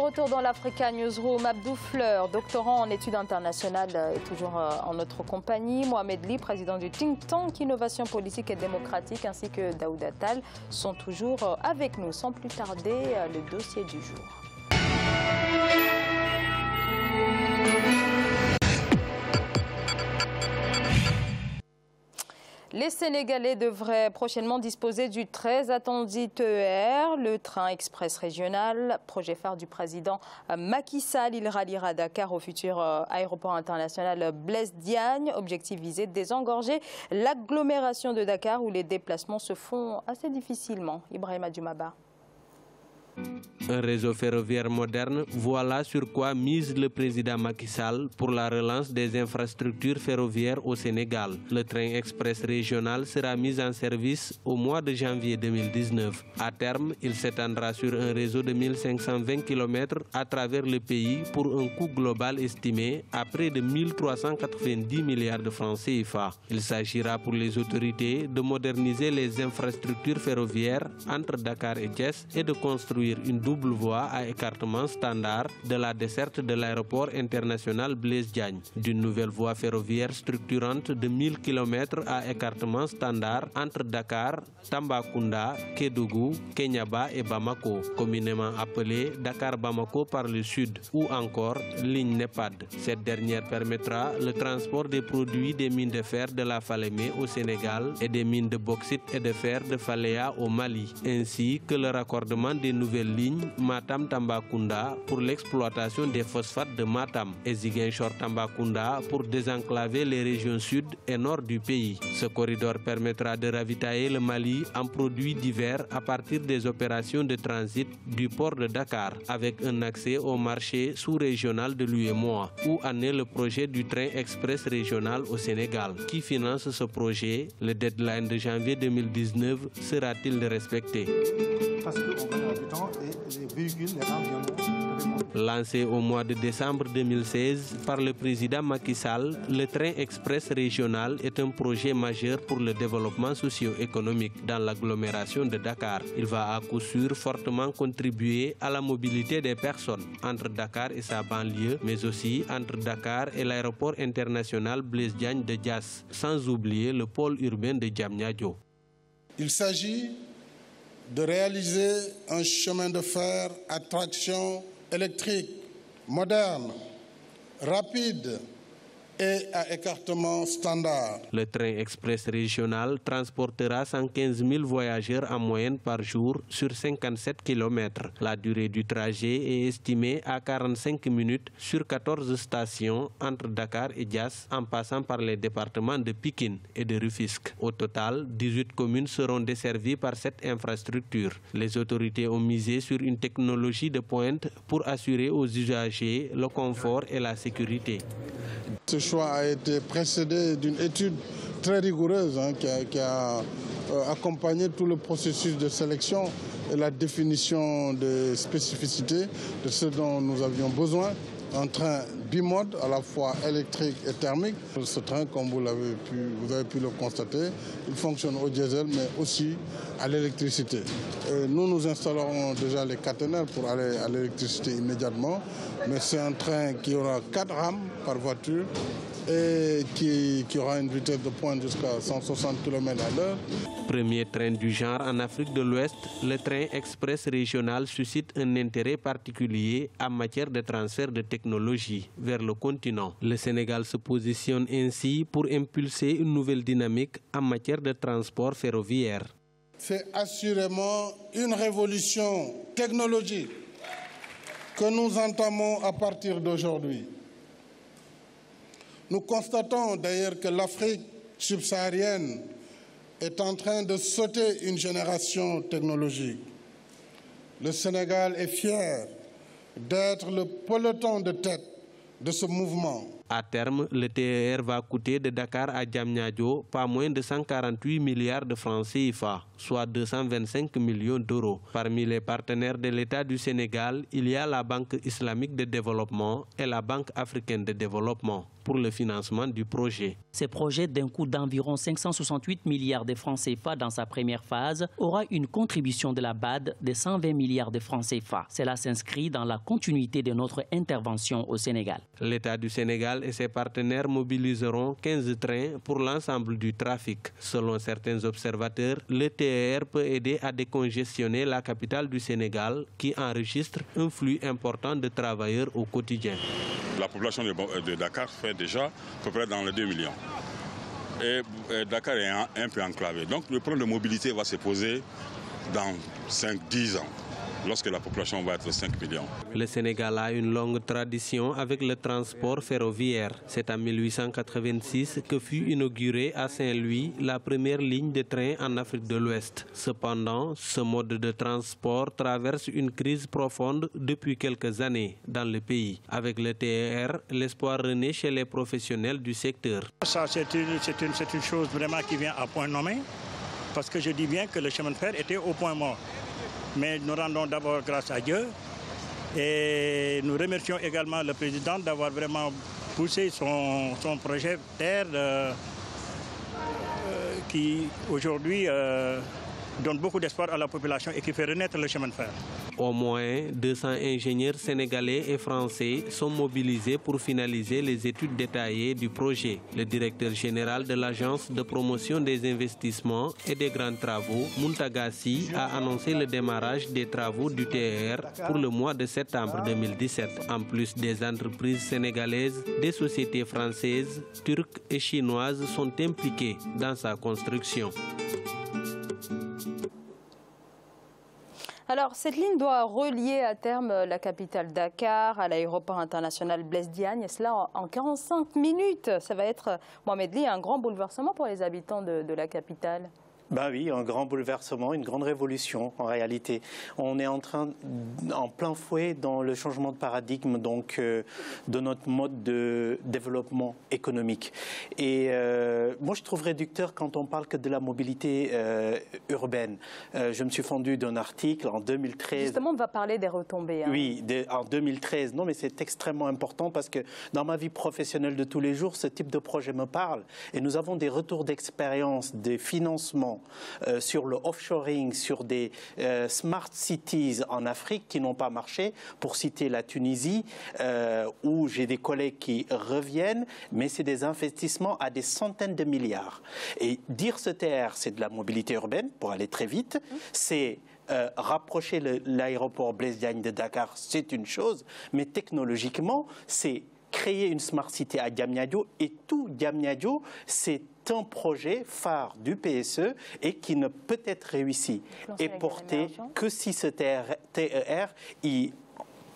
retour dans l'Africa Newsroom. Abdou Fleur, doctorant en études internationales, est toujours en notre compagnie. Mohamed Ly, président du think tank Innovation politique et démocratique, ainsi que Daouda Tall sont toujours avec nous. Sans plus tarder, le dossier du jour. Les Sénégalais devraient prochainement disposer du très attendu TER, le train express régional, projet phare du président Macky Sall. Il ralliera Dakar au futur aéroport international Blaise Diagne. Objectif visé, désengorger l'agglomération de Dakar où les déplacements se font assez difficilement. Ibrahima Djoumaba. Un réseau ferroviaire moderne, voilà sur quoi mise le président Macky Sall pour la relance des infrastructures ferroviaires au Sénégal. Le train express régional sera mis en service au mois de janvier 2019. À terme, il s'étendra sur un réseau de 1520 km à travers le pays pour un coût global estimé à près de 1390 milliards de francs CFA. Il s'agira pour les autorités de moderniser les infrastructures ferroviaires entre Dakar et Thiès et de construire une double voie à écartement standard de la desserte de l'aéroport international Blaise Diagne, d'une nouvelle voie ferroviaire structurante de 1000 km à écartement standard entre Dakar, Tambacounda, Kédougou, Kenyaba et Bamako, communément appelée Dakar-Bamako par le sud, ou encore ligne NEPAD. Cette dernière permettra le transport des produits des mines de fer de la Falémé au Sénégal et des mines de bauxite et de fer de Faléa au Mali, ainsi que le raccordement des nouvelles ligne Matam-Tambacounda pour l'exploitation des phosphates de Matam et Ziguinchor-Tambacounda pour désenclaver les régions sud et nord du pays. Ce corridor permettra de ravitailler le Mali en produits divers à partir des opérations de transit du port de Dakar avec un accès au marché sous-régional de l'UEMOA. Où en est le projet du train express régional au Sénégal? Qui finance ce projet? Le deadline de janvier 2019 sera-t-il respecté? Parce qu'on va avoir du temps et les véhicules, les rames viendront. Lancé au mois de décembre 2016 par le président Macky Sall, le train express régional est un projet majeur pour le développement socio-économique dans l'agglomération de Dakar. Il va à coup sûr fortement contribuer à la mobilité des personnes entre Dakar et sa banlieue, mais aussi entre Dakar et l'aéroport international Blaise Diagne de Diass, sans oublier le pôle urbain de Diamniadio. Il s'agit de réaliser un chemin de fer à traction électrique, moderne, rapide et à écartement standard. Le train express régional transportera 115 000 voyageurs en moyenne par jour sur 57 km. La durée du trajet est estimée à 45 minutes sur 14 stations entre Dakar et Diass, en passant par les départements de Pikine et de Rufisque. Au total, 18 communes seront desservies par cette infrastructure. Les autorités ont misé sur une technologie de pointe pour assurer aux usagers le confort et la sécurité. Ce choix a été précédé d'une étude très rigoureuse qui a accompagné tout le processus de sélection et la définition des spécificités de ce dont nous avions besoin. Un train bimode, à la fois électrique et thermique. Ce train, comme vous avez pu le constater, il fonctionne au diesel, mais aussi à l'électricité. Nous installerons déjà les caténaires pour aller à l'électricité immédiatement, mais c'est un train qui aura 4 rames par voiture et qui aura une vitesse de pointe jusqu'à 160 km à l'heure. Premier train du genre en Afrique de l'Ouest, le train express régional suscite un intérêt particulier en matière de transfert de technologie vers le continent. Le Sénégal se positionne ainsi pour impulser une nouvelle dynamique en matière de transport ferroviaire. C'est assurément une révolution technologique que nous entamons à partir d'aujourd'hui. Nous constatons d'ailleurs que l'Afrique subsaharienne est en train de sauter une génération technologique. Le Sénégal est fier d'être le peloton de tête de ce mouvement. À terme, le TER va coûter de Dakar à Diamniadio pas moins de 148 milliards de francs CFA, soit 225 millions d'euros. Parmi les partenaires de l'État du Sénégal, il y a la Banque islamique de développement et la Banque africaine de développement. pour le financement du projet. Ce projet d'un coût d'environ 568 milliards de francs CFA dans sa première phase aura une contribution de la BAD de 120 milliards de francs CFA. Cela s'inscrit dans la continuité de notre intervention au Sénégal. L'État du Sénégal et ses partenaires mobiliseront 15 trains pour l'ensemble du trafic. Selon certains observateurs, le TER peut aider à décongestionner la capitale du Sénégal qui enregistre un flux important de travailleurs au quotidien. La population de Dakar fait déjà à peu près dans les 2 millions. Et Dakar est un peu enclavé. Donc le problème de mobilité va se poser dans 5-10 ans, lorsque la population va être 5 millions. Le Sénégal a une longue tradition avec le transport ferroviaire. C'est en 1886 que fut inaugurée à Saint-Louis la première ligne de train en Afrique de l'Ouest. Cependant, ce mode de transport traverse une crise profonde depuis quelques années dans le pays. Avec le TER, l'espoir renaît chez les professionnels du secteur. Ça, c'est une chose vraiment qui vient à point nommé, parce que je dis bien que le chemin de fer était au point mort. Mais nous rendons d'abord grâce à Dieu et nous remercions également le président d'avoir vraiment poussé son projet TER qui aujourd'hui donne beaucoup d'espoir à la population et qui fait renaître le chemin de fer. Au moins 200 ingénieurs sénégalais et français sont mobilisés pour finaliser les études détaillées du projet. Le directeur général de l'Agence de promotion des investissements et des grands travaux, Muntagassi, a annoncé le démarrage des travaux du TER pour le mois de septembre 2017. En plus des entreprises sénégalaises, des sociétés françaises, turques et chinoises sont impliquées dans sa construction. Alors, cette ligne doit relier à terme la capitale Dakar à l'aéroport international Blaise Diagne, et cela en 45 minutes. Ça va être, Mohamed Ly, un grand bouleversement pour les habitants de la capitale. Ben oui, un grand bouleversement, une grande révolution en réalité. On est en plein fouet dans le changement de paradigme donc, de notre mode de développement économique. Et moi je trouve réducteur quand on parle que de la mobilité urbaine. Je me suis fendu d'un article en 2013. Justement, on va parler des retombées. Hein. Oui, en 2013. Non mais c'est extrêmement important parce que dans ma vie professionnelle de tous les jours, ce type de projet me parle. Et nous avons des retours d'expérience, des financements sur le offshoring, sur des smart cities en Afrique qui n'ont pas marché, pour citer la Tunisie, où j'ai des collègues qui reviennent, mais c'est des investissements à des centaines de milliards. Et dire ce TER, c'est de la mobilité urbaine, pour aller très vite, c'est rapprocher l'aéroport Blaise Diagne de Dakar, c'est une chose, mais technologiquement, c'est créer une smart city à Diamniadio, et tout Diamniadio, c'est un projet phare du PSE et qui ne peut être réussi et porté que si ce TER,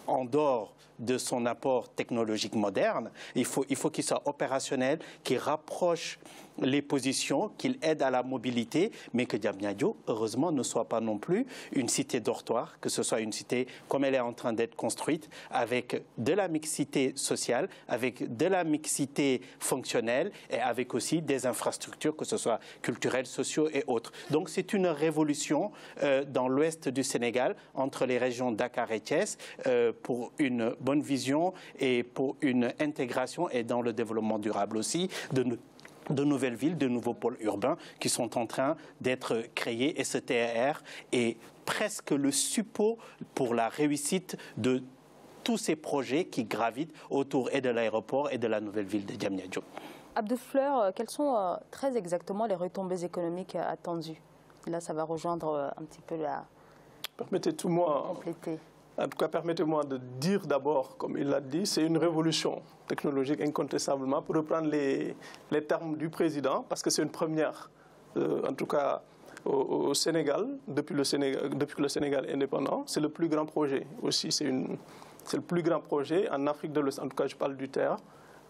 en dehors de son apport technologique moderne, il faut qu'il soit opérationnel, qu'il rapproche les positions, qu'il aide à la mobilité, mais que Diamniadio, heureusement, ne soit pas non plus une cité dortoir, que ce soit une cité comme elle est en train d'être construite, avec de la mixité sociale, avec de la mixité fonctionnelle et avec aussi des infrastructures, que ce soit culturelles, sociaux et autres. Donc c'est une révolution dans l'ouest du Sénégal, entre les régions Dakar et Thiès, pour une bonne vision et pour une intégration et dans le développement durable aussi de nouvelles villes, de nouveaux pôles urbains qui sont en train d'être créés. Et ce TER est presque le suppôt pour la réussite de tous ces projets qui gravitent autour et de l'aéroport et de la nouvelle ville de Diamniadio. Abdou Fleur, quelles sont très exactement les retombées économiques attendues? Là, ça va rejoindre un petit peu la... Permettez-moi... En tout cas, permettez-moi de dire d'abord, comme il l'a dit, c'est une révolution technologique incontestablement, pour reprendre les termes du président, parce que c'est une première, en tout cas au Sénégal, depuis que le Sénégal est indépendant. C'est le plus grand projet aussi, c'est le plus grand projet en Afrique de l'Ouest, en tout cas je parle du TER,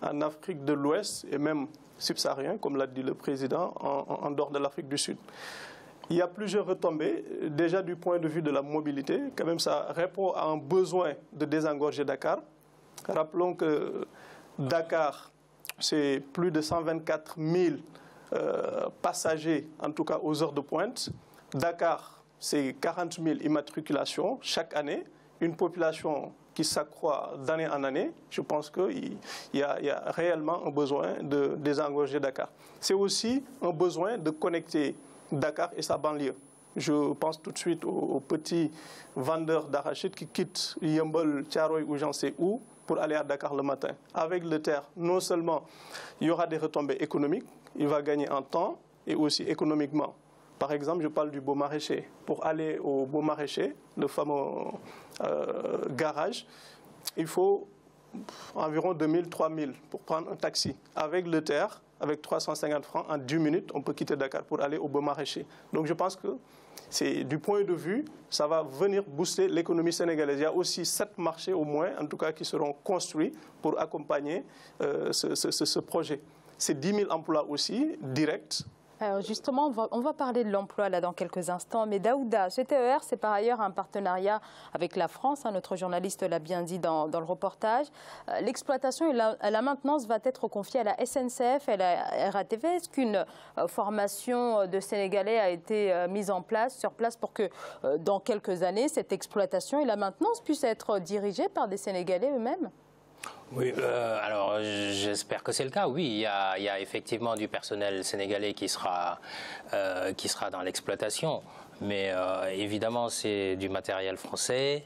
en Afrique de l'Ouest et même subsaharien, comme l'a dit le président, en dehors de l'Afrique du Sud. Il y a plusieurs retombées, déjà du point de vue de la mobilité. Quand même, ça répond à un besoin de désengorger Dakar. Rappelons que Dakar, c'est plus de 124 000 passagers, en tout cas aux heures de pointe. Dakar, c'est 40 000 immatriculations chaque année. Une population qui s'accroît d'année en année, je pense qu'il y a réellement un besoin de désengorger Dakar. C'est aussi un besoin de connecter Dakar et sa banlieue. Je pense tout de suite aux petits vendeurs d'arachides qui quittent Yeumbeul, Thiaroye ou j'en sais où pour aller à Dakar le matin. Avec le TER, non seulement il y aura des retombées économiques, il va gagner en temps et aussi économiquement. Par exemple, je parle du Beau Maraîcher. Pour aller au Beau Maraîcher, le fameux garage, il faut environ 2000, 3000 pour prendre un taxi. Avec le TER, avec 350 francs, en 10 minutes, on peut quitter Dakar pour aller au Beau Maraîcher. Donc je pense que du point de vue, ça va venir booster l'économie sénégalaise. Il y a aussi 7 marchés au moins, en tout cas, qui seront construits pour accompagner ce projet. C'est 10 000 emplois aussi, directs. Alors justement, on va parler de l'emploi là dans quelques instants, mais Daouda, ce TER, c'est par ailleurs un partenariat avec la France, hein, notre journaliste l'a bien dit dans le reportage. L'exploitation et la maintenance va être confiée à la SNCF et à la RATP. Est-ce qu'une formation de Sénégalais a été mise en place, sur place, pour que dans quelques années, cette exploitation et la maintenance puissent être dirigées par des Sénégalais eux-mêmes ? Oui, alors j'espère que c'est le cas. Oui, il y a effectivement du personnel sénégalais qui sera dans l'exploitation, mais évidemment c'est du matériel français,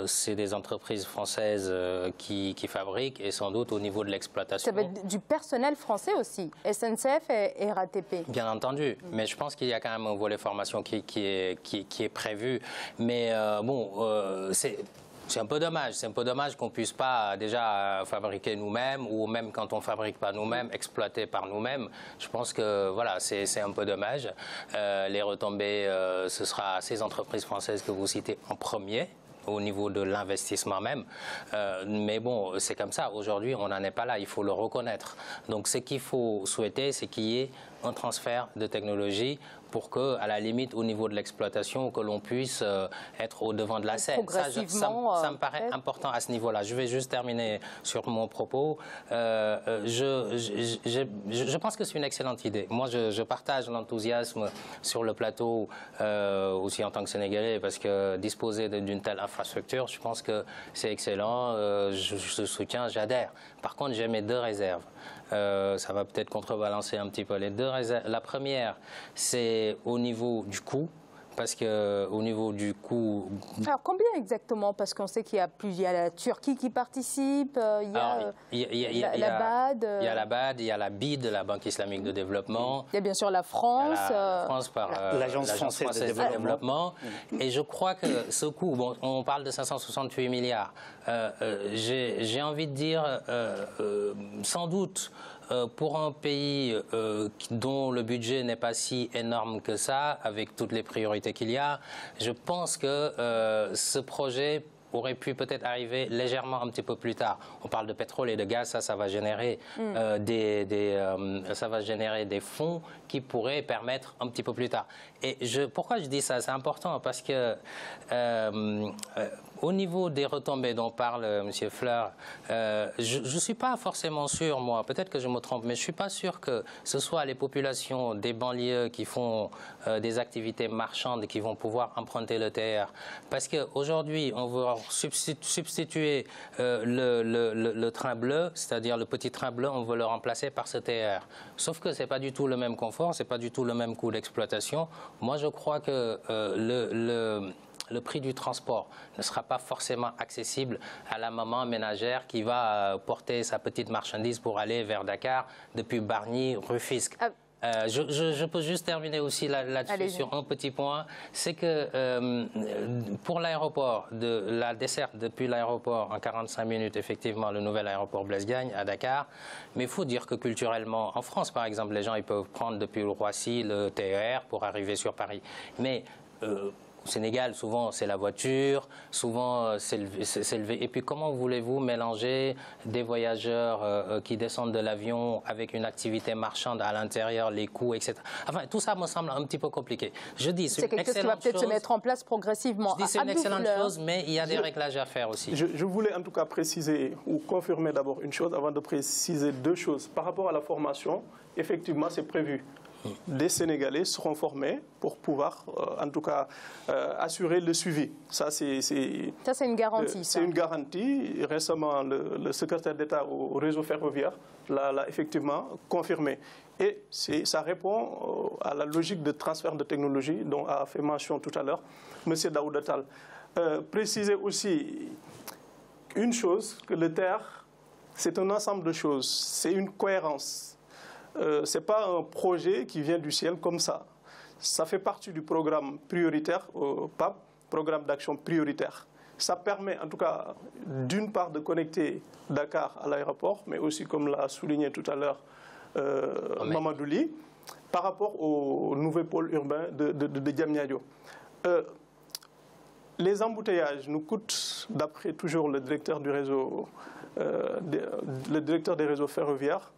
c'est des entreprises françaises qui fabriquent, et sans doute au niveau de l'exploitation. Ça va être du personnel français aussi, SNCF et RATP. Bien entendu, mais je pense qu'il y a quand même un volet formation qui est prévu, mais c'est un peu dommage. C'est un peu dommage qu'on ne puisse pas déjà fabriquer nous-mêmes, ou même quand on ne fabrique pas nous-mêmes, exploiter par nous-mêmes. Je pense que voilà, c'est un peu dommage. Les retombées, ce sera ces entreprises françaises que vous citez en premier, au niveau de l'investissement même. Mais bon, c'est comme ça. Aujourd'hui, on n'en est pas là. Il faut le reconnaître. Donc, ce qu'il faut souhaiter, c'est qu'il y ait un transfert de technologie pour que, à la limite, au niveau de l'exploitation, que l'on puisse être au devant de la scène. Ça me paraît important à ce niveau-là. Je vais juste terminer sur mon propos. Je pense que c'est une excellente idée. Moi, je partage l'enthousiasme sur le plateau, aussi en tant que Sénégalais, parce que disposer d'une telle infrastructure, je pense que c'est excellent. Je soutiens, j'adhère. Par contre, j'ai mes 2 réserves. Ça va peut-être contrebalancer un petit peu les 2 réserves. La première, c'est au niveau du coût, parce qu'au niveau du coût... Alors combien exactement? Parce qu'on sait qu'il y a la Turquie qui participe, il y a la BAD... Il y a la BAD, il y a la BID, la Banque islamique de développement. Il y a bien sûr la France. La France par l'Agence française de développement. Et je crois que ce coût, bon, on parle de 568 milliards. J'ai envie de dire, sans doute, pour un pays dont le budget n'est pas si énorme que ça, avec toutes les priorités qu'il y a, je pense que ce projet aurait pu peut-être arriver légèrement un petit peu plus tard. On parle de pétrole et de gaz, ça va générer ça va générer des fonds qui pourraient permettre un petit peu plus tard. Et pourquoi je dis ça? C'est important parce que au niveau des retombées dont parle M. Fleur, je ne suis pas forcément sûr, moi, peut-être que je me trompe, mais je ne suis pas sûr que ce soit les populations des banlieues qui font des activités marchandes qui vont pouvoir emprunter le TER. Parce qu'aujourd'hui, on veut substituer le train bleu, c'est-à-dire le petit train bleu, on veut le remplacer par ce TER. Sauf que ce n'est pas du tout le même confort, ce n'est pas du tout le même coût d'exploitation. Moi, je crois que le prix du transport ne sera pas forcément accessible à la maman ménagère qui va porter sa petite marchandise pour aller vers Dakar depuis Bargny, Rufisque. Je peux juste terminer aussi là-dessus sur un petit point, c'est que pour l'aéroport, la desserte depuis l'aéroport en 45 minutes, effectivement, le nouvel aéroport Blaise Diagne à Dakar, mais il faut dire que culturellement, en France par exemple, les gens ils peuvent prendre depuis le Roissy le TER pour arriver sur Paris. Mais au Sénégal, souvent, c'est la voiture, souvent, c'est le... Et puis, comment voulez-vous mélanger des voyageurs qui descendent de l'avion avec une activité marchande à l'intérieur, les coûts, etc. Enfin, tout ça me semble un petit peu compliqué. Je dis, c'est quelque chose qui va peut-être se mettre en place progressivement. Je dis, c'est une excellente chose, mais il y a des réglages à faire aussi. Je voulais en tout cas préciser ou confirmer d'abord une chose avant de préciser 2 choses. Par rapport à la formation, effectivement, c'est prévu. des Sénégalais seront formés pour pouvoir, en tout cas, assurer le suivi. Ça, c'est une garantie. C'est une garantie. Récemment, le secrétaire d'État au réseau ferroviaire l'a effectivement confirmé. Et ça répond à la logique de transfert de technologie dont a fait mention tout à l'heure M. Daouda Tall. Préciser aussi une chose, que le TER, c'est un ensemble de choses, c'est une cohérence. Ce n'est pas un projet qui vient du ciel comme ça. Ça fait partie du programme prioritaire au PAP, programme d'action prioritaire. Ça permet en tout cas d'une part de connecter Dakar à l'aéroport, mais aussi comme l'a souligné tout à l'heure Mamadou Ly, par rapport au nouveau pôle urbain de Diamniadio. Les embouteillages nous coûtent, d'après toujours le directeur du réseau, le directeur des réseaux ferroviaires,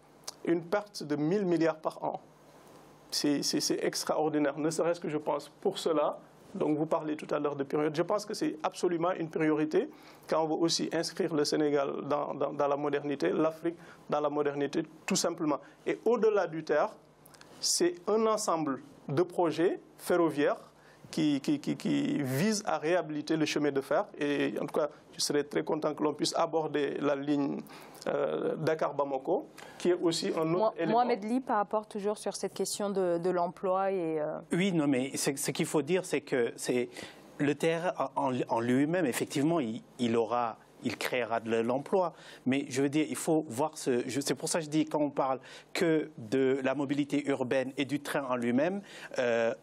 une perte de 1000 milliards par an. C'est extraordinaire, ne serait-ce que je pense pour cela. Donc vous parlez tout à l'heure de priorité. Je pense que c'est absolument une priorité quand on veut aussi inscrire le Sénégal dans la modernité, l'Afrique dans la modernité, tout simplement. Et au-delà du TER, c'est un ensemble de projets ferroviaires qui visent à réhabiliter le chemin de fer. Et en tout cas, je serais très content que l'on puisse aborder la ligne Dakar-Bamako, qui est aussi un autre élément. Mohamed Ly, par rapport toujours sur cette question de l'emploi et... Oui, non, mais ce qu'il faut dire, c'est que le TER en lui-même, effectivement, il créera de l'emploi. Mais je veux dire, il faut voir c'est pour ça que je dis, quand on parle que de la mobilité urbaine et du train en lui-même,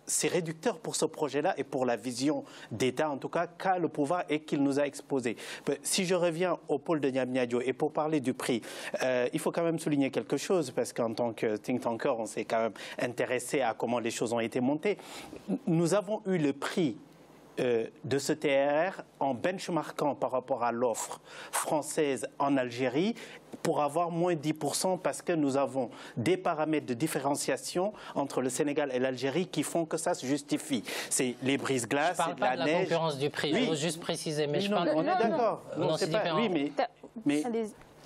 c'est réducteur pour ce projet-là et pour la vision d'État, en tout cas, qu'a le pouvoir et qu'il nous a exposé. Si je reviens au pôle de Diamniadio et pour parler du prix, il faut quand même souligner quelque chose, parce qu'en tant que think tanker, on s'est quand même intéressé à comment les choses ont été montées. Nous avons eu le prix de ce TER en benchmarkant par rapport à l'offre française en Algérie pour avoir moins 10% parce que nous avons des paramètres de différenciation entre le Sénégal et l'Algérie qui font que ça se justifie. C'est les brises-glaces, c'est de la neige. Je parle pas de la concurrence du prix, je veux juste préciser. Mais oui, je parle... on est d'accord. Non, c'est différent. Oui, mais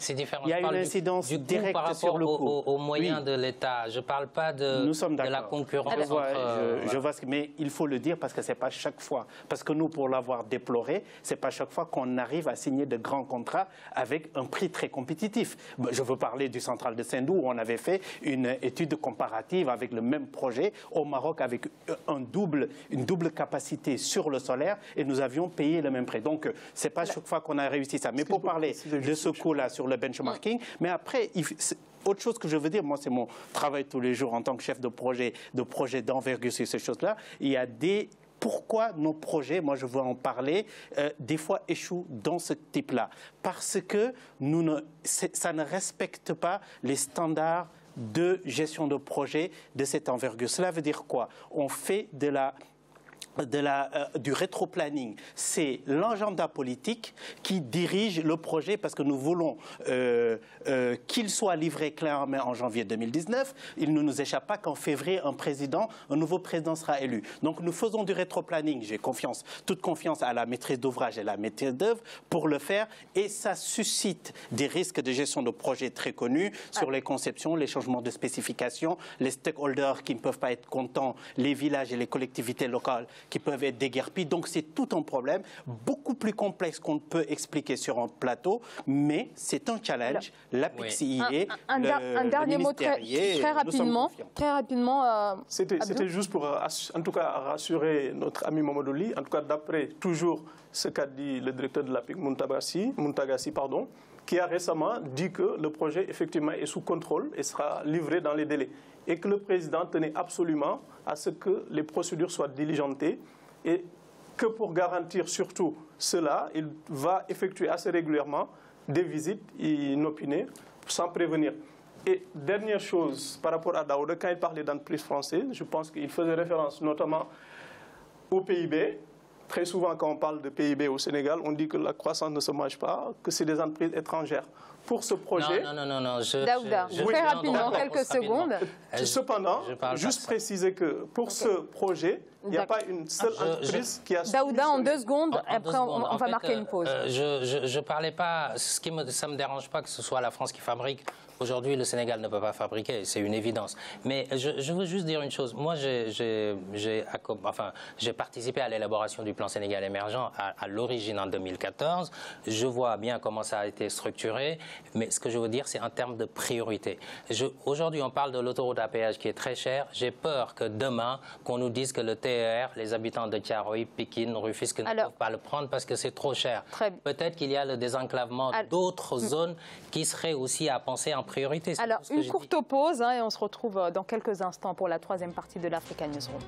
c'est différent. Il y a une incidence directe par rapport sur le coût. aux moyens de l'État. Je ne parle pas de la concurrence. Je vois mais il faut le dire parce que ce n'est pas chaque fois. Parce que nous, pour l'avoir déploré, ce n'est pas chaque fois qu'on arrive à signer de grands contrats avec un prix très compétitif. Je veux parler du Central de Sendou où on avait fait une étude comparative avec le même projet au Maroc avec une double capacité sur le solaire et nous avions payé le même prix. Donc, ce n'est pas chaque fois qu'on a réussi ça. Mais pour parler de ce coût-là sur le benchmarking, mais après, autre chose que je veux dire, moi c'est mon travail tous les jours en tant que chef de projet d'envergure sur ces choses-là, il y a pourquoi nos projets, moi je veux en parler, des fois échouent dans ce type-là. Parce que ça ne respecte pas les standards de gestion de projet de cette envergure. Cela veut dire quoi? On fait du rétroplanning. C'est l'agenda politique qui dirige le projet parce que nous voulons qu'il soit livré clairement en janvier 2019. Il ne nous échappe pas qu'en février, un nouveau président sera élu. Donc nous faisons du rétroplanning. J'ai toute confiance à la maîtrise d'ouvrage et la maîtrise d'œuvre pour le faire et ça suscite des risques de gestion de projet très connus sur les conceptions, les changements de spécifications, les stakeholders qui ne peuvent pas être contents, les villages et les collectivités locales qui peuvent être déguerpis. Donc c'est tout un problème, beaucoup plus complexe qu'on peut expliquer sur un plateau, mais c'est un challenge. L'APEX y est, un dernier mot très rapidement. C'était juste pour, en tout cas, rassurer notre ami Mamadou Ly, en tout cas d'après toujours ce qu'a dit le directeur de l'APEX, Muntagassi, qui a récemment dit que le projet effectivement est sous contrôle et sera livré dans les délais. Et que le président tenait absolument à ce que les procédures soient diligentées et que pour garantir surtout cela, il va effectuer assez régulièrement des visites inopinées sans prévenir. Et dernière chose, par rapport à Daouda, quand il parlait d'entreprise française, je pense qu'il faisait référence notamment au PIB. Très souvent, quand on parle de PIB au Sénégal, on dit que la croissance ne se mange pas, que c'est des entreprises étrangères. pour ce projet. Non. Daouda, très rapidement, quelques secondes. Cependant, juste préciser que pour ce projet, il n'y a pas une seule entreprise qui a... Daouda, en 2 secondes, après on va marquer une pause. Je ne parlais pas, ça ne me dérange pas que ce soit la France qui fabrique. Aujourd'hui, le Sénégal ne peut pas fabriquer, c'est une évidence. Mais je veux juste dire une chose. Moi, j'ai participé à l'élaboration du plan Sénégal émergent à l'origine en 2014. Je vois bien comment ça a été structuré. Mais ce que je veux dire, c'est en termes de priorité. Aujourd'hui, on parle de l'autoroute à péage qui est très chère. J'ai peur que demain, qu'on nous dise que le TER, les habitants de Thiaroye, Pikine, Rufisque ne peuvent pas le prendre parce que c'est trop cher. Peut-être qu'il y a le désenclavement d'autres zones qui seraient aussi à penser en priorité. Alors, une courte pause et on se retrouve dans quelques instants pour la 3e partie de l'Africa Newsroom.